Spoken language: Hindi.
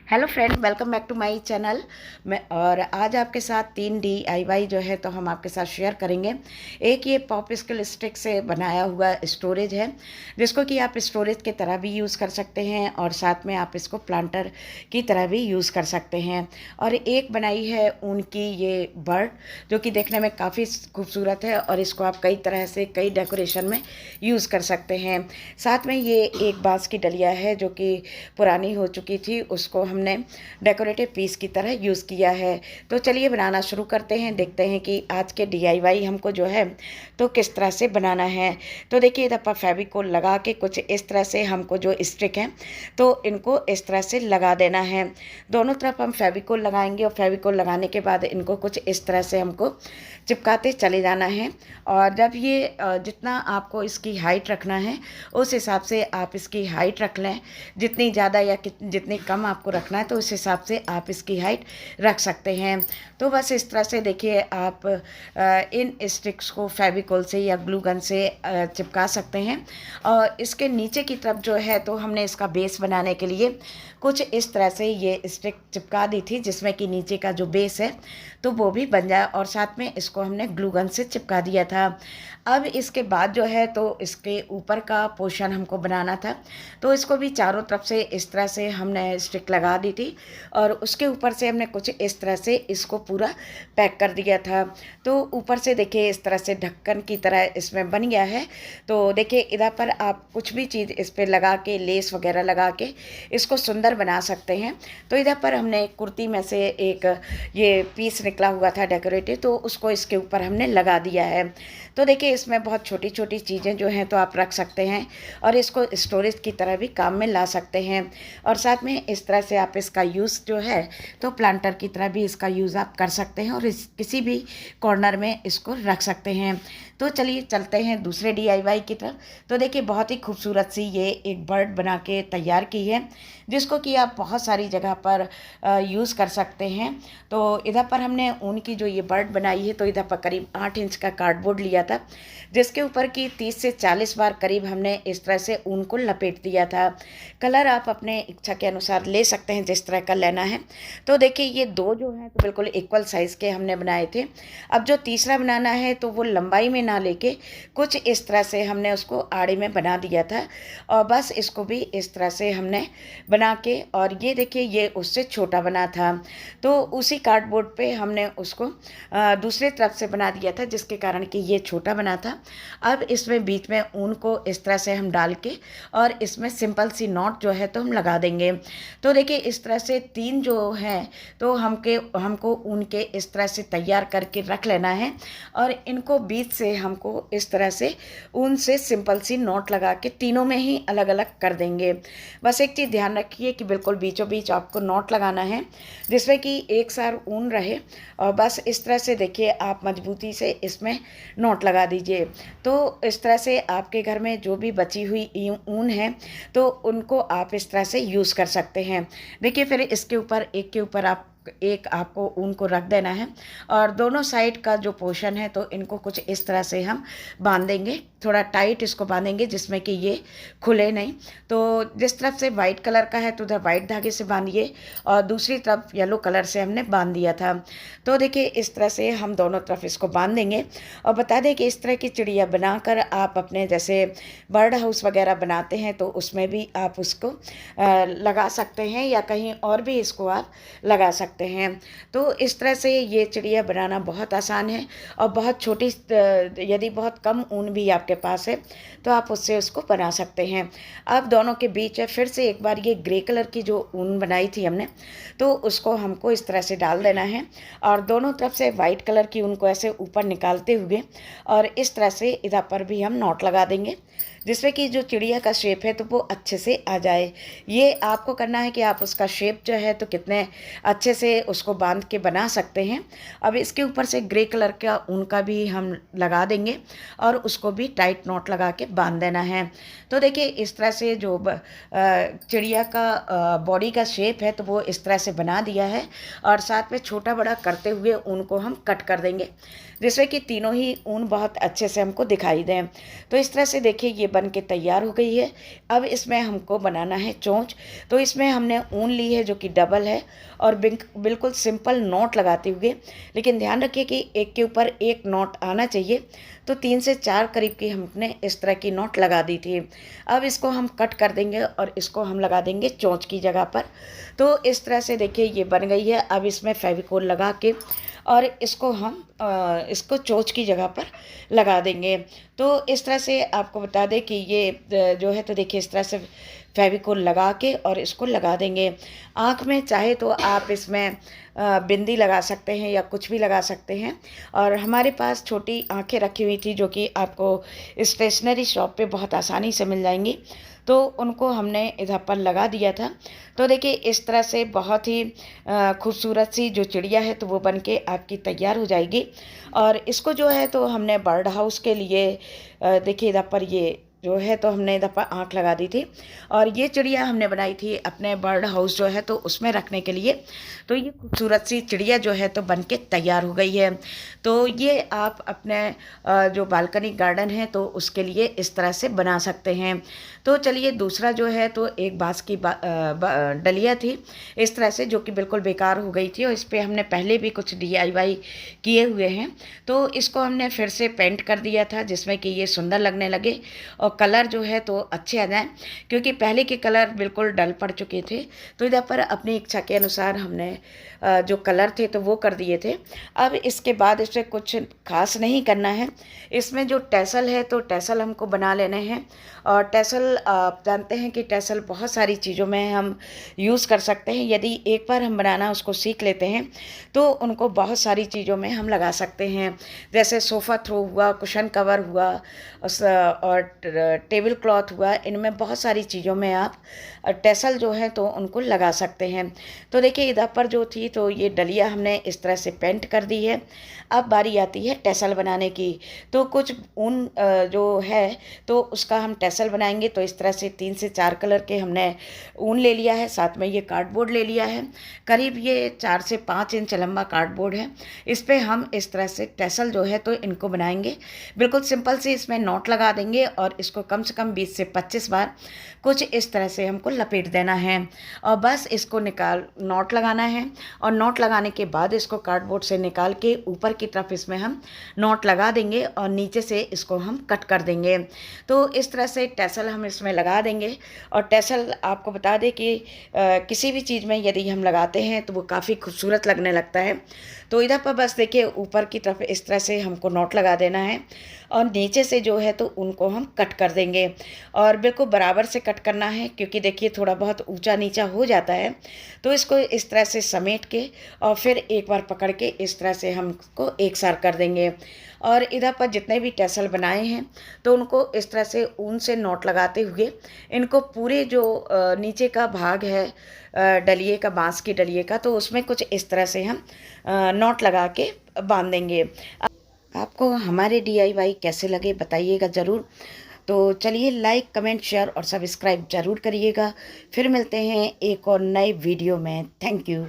Hello friend, welcome back to my channel. मैं और आज आपके साथ 3 DIY जो है तो हम आपके साथ शेयर करेंगे। एक ये पॉप स्किल स्टिक से बनाया हुआ स्टोरेज है, जिसको कि आप स्टोरेज की तरह भी यूज़ कर सकते हैं और साथ में आप इसको प्लांटर की तरह भी यूज़ कर सकते हैं। और एक बनाई है ऊन की ये बर्ड, जो कि देखने में काफ़ी खूबसूरत है और इसको आप कई तरह से कई डेकोरेशन में यूज़ कर सकते हैं। साथ में ये एक बांस की डलिया है जो कि पुरानी हो चुकी थी, उसको हमने डेकोरेटिव पीस की तरह यूज़ किया है। तो चलिए बनाना शुरू करते हैं, देखते हैं कि आज के DIY हमको जो है तो किस तरह से बनाना है। तो देखिए इधर पर फेविकोल लगा के कुछ इस तरह से हमको जो स्टिक है तो इनको इस तरह से लगा देना है। दोनों तरफ हम फेविकोल लगाएंगे और फेविकोल लगाने के बाद इनको कुछ इस तरह से हमको चिपकाते चले जाना है। और जब ये जितना आपको इसकी हाइट रखना है उस हिसाब से आप इसकी हाइट रख लें। जितनी ज़्यादा या जितनी कम आपको रखना है तो उस हिसाब से आप इसकी हाइट रख सकते हैं। तो बस इस तरह से देखिए आप इन स्टिक्स को फेविकोल से या ग्लू गन से चिपका सकते हैं। और इसके नीचे की तरफ जो है तो हमने इसका बेस बनाने के लिए कुछ इस तरह से ये स्टिक चिपका दी थी, जिसमें कि नीचे का जो बेस है तो वो भी बन जाए, और साथ में इसको हमने ग्लू गन से चिपका दिया था। अब इसके बाद जो है तो इसके ऊपर का पोर्शन हमको बनाना था, तो इसको भी चारों तरफ से इस तरह से हमने स्टिक लगा दी थी और उसके ऊपर से हमने कुछ इस तरह से इसको पूरा पैक कर दिया था। तो ऊपर से देखिए इस तरह से ढक्कन की तरह इसमें बन गया है। तो देखिए इधर पर आप कुछ भी चीज़ इस पर लगा के, लेस वगैरह लगा के इसको सुंदर बना सकते हैं। तो इधर पर हमने कुर्ती में से एक ये पीस निकला हुआ था डेकोरेटिव, तो उसको इसके ऊपर हमने लगा दिया है। तो देखिए इसमें बहुत छोटी छोटी चीज़ें जो हैं तो आप रख सकते हैं और इसको स्टोरेज की तरह भी काम में ला सकते हैं। और साथ में इस तरह से आप इसका यूज़ जो है तो प्लांटर की तरह भी इसका यूज़ आप कर सकते हैं और किसी भी कॉर्नर में इसको रख सकते हैं। तो चलिए चलते हैं दूसरे DIY की तरफ। तो देखिए बहुत ही खूबसूरत सी ये एक बर्ड बना के तैयार की है, जिसको कि आप बहुत सारी जगह पर यूज़ कर सकते हैं। तो इधर पर हमने ऊन की जो ये बर्ड बनाई है तो इधर पर करीब 8 इंच का कार्डबोर्ड लिया था, जिसके ऊपर की 30 से 40 बार करीब हमने इस तरह से ऊन को लपेट दिया था। कलर आप अपने इच्छा के अनुसार ले सकते हैं, जिस तरह का लेना है। तो देखिए ये दो जो हैं तो बिल्कुल इक्वल साइज़ के हमने बनाए थे। अब जो तीसरा बनाना है तो वो लंबाई में ना लेके कुछ इस तरह से हमने उसको आड़े में बना दिया था, और बस इसको भी इस तरह से हमने बना के, और ये देखिए ये उससे छोटा बना था तो उसी कार्डबोर्ड पे हमने उसको दूसरे तरफ से बना दिया था, जिसके कारण कि ये छोटा बना था। अब इसमें बीच में ऊन को इस तरह से हम डाल के और इसमें सिंपल सी नॉट जो है तो हम लगा देंगे। तो देखिए इस तरह से 3 जो हैं तो हमको ऊन के इस तरह से तैयार करके रख लेना है, और इनको बीच से हमको इस तरह से ऊन से सिंपल सी नॉट लगा के तीनों में ही अलग अलग कर देंगे। बस एक चीज़ ध्यान रखिए कि बिल्कुल बीचों बीच आपको नॉट लगाना है, जिसमें कि एक सार ऊन रहे, और बस इस तरह से देखिए आप मजबूती से इसमें नॉट लगा दीजिए। तो इस तरह से आपके घर में जो भी बची हुई ऊन है तो उनको आप इस तरह से यूज़ कर सकते हैं। देखिए फिर इसके ऊपर एक के ऊपर आपको ऊन को रख देना है, और दोनों साइड का जो पोर्शन है तो इनको कुछ इस तरह से हम बांध देंगे, थोड़ा टाइट इसको बांधेंगे जिसमें कि ये खुले नहीं। तो जिस तरफ से वाइट कलर का है तो उधर वाइट धागे से बांधिए, और दूसरी तरफ येलो कलर से हमने बांध दिया था। तो देखिए इस तरह से हम दोनों तरफ इसको बांध देंगे। और बता दें कि इस तरह की चिड़िया बनाकर आप अपने जैसे बर्ड हाउस वगैरह बनाते हैं तो उसमें भी आप उसको लगा सकते हैं, या कहीं और भी इसको आप लगा सकते हैं। तो इस तरह से ये चिड़िया बनाना बहुत आसान है, और बहुत छोटी यदि बहुत कम ऊन भी आपके पास है तो आप उससे उसको बना सकते हैं। अब दोनों के बीच है फिर से एक बार ये ग्रे कलर की जो ऊन बनाई थी हमने तो उसको हमको इस तरह से डाल देना है, और दोनों तरफ से वाइट कलर की ऊन को ऐसे ऊपर निकालते हुए और इस तरह से इधर पर भी हम नॉट लगा देंगे, जिसमें कि जो चिड़िया का शेप है तो वो अच्छे से आ जाए। ये आपको करना है कि आप उसका शेप जो है तो कितने अच्छे से से उसको बांध के बना सकते हैं। अब इसके ऊपर से ग्रे कलर का ऊन का भी हम लगा देंगे और उसको भी टाइट नॉट लगा के बांध देना है। तो देखिए इस तरह से जो चिड़िया का बॉडी का शेप है तो वो इस तरह से बना दिया है और साथ में छोटा बड़ा करते हुए ऊन को हम कट कर देंगे, जिससे कि तीनों ही ऊन बहुत अच्छे से हमको दिखाई दें। तो इस तरह से देखिए ये बन के तैयार हो गई है। अब इसमें हमको बनाना है चोंच। तो इसमें हमने ऊन ली है जो कि डबल है और बिल्कुल सिंपल नॉट लगाते हुए, लेकिन ध्यान रखिए कि एक के ऊपर एक नॉट आना चाहिए। तो 3 से 4 करीब की हमने इस तरह की नॉट लगा दी थी। अब इसको हम कट कर देंगे और इसको हम लगा देंगे चोंच की जगह पर। तो इस तरह से देखिए ये बन गई है। अब इसमें फेविकोल लगा के और इसको हम इसको चोंच की जगह पर लगा देंगे। तो इस तरह से आपको बता दें कि ये जो है तो देखिए इस तरह से फेविकोल लगा के और इसको लगा देंगे। आँख में चाहे तो आप इसमें बिंदी लगा सकते हैं या कुछ भी लगा सकते हैं। और हमारे पास छोटी आँखें रखी हुई थी जो कि आपको स्टेशनरी शॉप पे बहुत आसानी से मिल जाएंगी, तो उनको हमने इधर पर लगा दिया था। तो देखिए इस तरह से बहुत ही खूबसूरत सी जो चिड़िया है तो वो बन के आपकी तैयार हो जाएगी। और इसको जो है तो हमने बर्ड हाउस के लिए देखिए इधर पर ये जो है तो हमने इधर पर आँख लगा दी थी और ये चिड़िया हमने बनाई थी अपने बर्ड हाउस जो है तो उसमें रखने के लिए। तो ये खूबसूरत सी चिड़िया जो है तो बन के तैयार हो गई है। तो ये आप अपने जो बालकनी गार्डन है तो उसके लिए इस तरह से बना सकते हैं। तो चलिए दूसरा जो है तो एक बांस की डलिया थी इस तरह से, जो कि बिल्कुल बेकार हो गई थी और इस पर हमने पहले भी कुछ DIY किए हुए हैं। तो इसको हमने फिर से पेंट कर दिया था जिसमें कि ये सुंदर लगने लगे और कलर जो है तो अच्छे आ जाएं, क्योंकि पहले के कलर बिल्कुल डल पड़ चुके थे। तो इधर पर अपनी इच्छा के अनुसार हमने जो कलर थे तो वो कर दिए थे। अब इसके बाद इसमें कुछ खास नहीं करना है। इसमें जो टैसल है तो टैसल हमको बना लेने हैं। और टैसल आप जानते हैं कि टैसल बहुत सारी चीज़ों में हम यूज़ कर सकते हैं। यदि एक बार हम बनाना उसको सीख लेते हैं तो उनको बहुत सारी चीज़ों में हम लगा सकते हैं, जैसे सोफ़ा थ्रो हुआ, कुशन कवर हुआ और टेबल क्लॉथ हुआ। इनमें बहुत सारी चीज़ों में आप टैसल जो है तो उनको लगा सकते हैं। तो देखिए इधर पर जो थी तो ये डलिया हमने इस तरह से पेंट कर दी है। अब बारी आती है टैसल बनाने की। तो कुछ ऊन जो है तो उसका हम टैसल बनाएंगे। तो इस तरह से 3 से 4 कलर के हमने ऊन ले लिया है, साथ में ये कार्डबोर्ड ले लिया है। करीब ये 4 से 5 इंच लंबा कार्डबोर्ड है। इस पर हम इस तरह से टैसल जो है तो इनको बनाएंगे। बिल्कुल सिंपल से इसमें नॉट लगा देंगे और इसको कम से कम 20 से 25 बार कुछ इस तरह से हमको लपेट देना है और बस इसको नॉट लगाना है। और नॉट लगाने के बाद इसको कार्डबोर्ड से निकाल के ऊपर की तरफ इसमें हम नॉट लगा देंगे और नीचे से इसको हम कट कर देंगे। तो इस तरह से टैसल हम इसमें लगा देंगे। और टैसल आपको बता दें कि किसी भी चीज़ में यदि हम लगाते हैं तो वो काफ़ी खूबसूरत लगने लगता है। तो इधर पर बस देखिए ऊपर की तरफ इस तरह से हमको नॉट लगा देना है और नीचे से जो है तो उनको हम कट कर देंगे। और बिल्कुल बराबर से कट करना है, क्योंकि देखिए थोड़ा बहुत ऊंचा नीचा हो जाता है। तो इसको इस तरह से समेट के और फिर एक बार पकड़ के इस तरह से हम इसको एक सार कर देंगे। और इधर पर जितने भी टैसल बनाए हैं तो उनको इस तरह से ऊन से नॉट लगाते हुए इनको पूरे जो नीचे का भाग है डलिए का, बांस की डलिए का, तो उसमें कुछ इस तरह से हम नॉट लगा के बांध देंगे। आपको हमारे DIY कैसे लगे बताइएगा ज़रूर। तो चलिए लाइक, कमेंट, शेयर और सब्सक्राइब ज़रूर करिएगा। फिर मिलते हैं एक और नए वीडियो में। Thank you.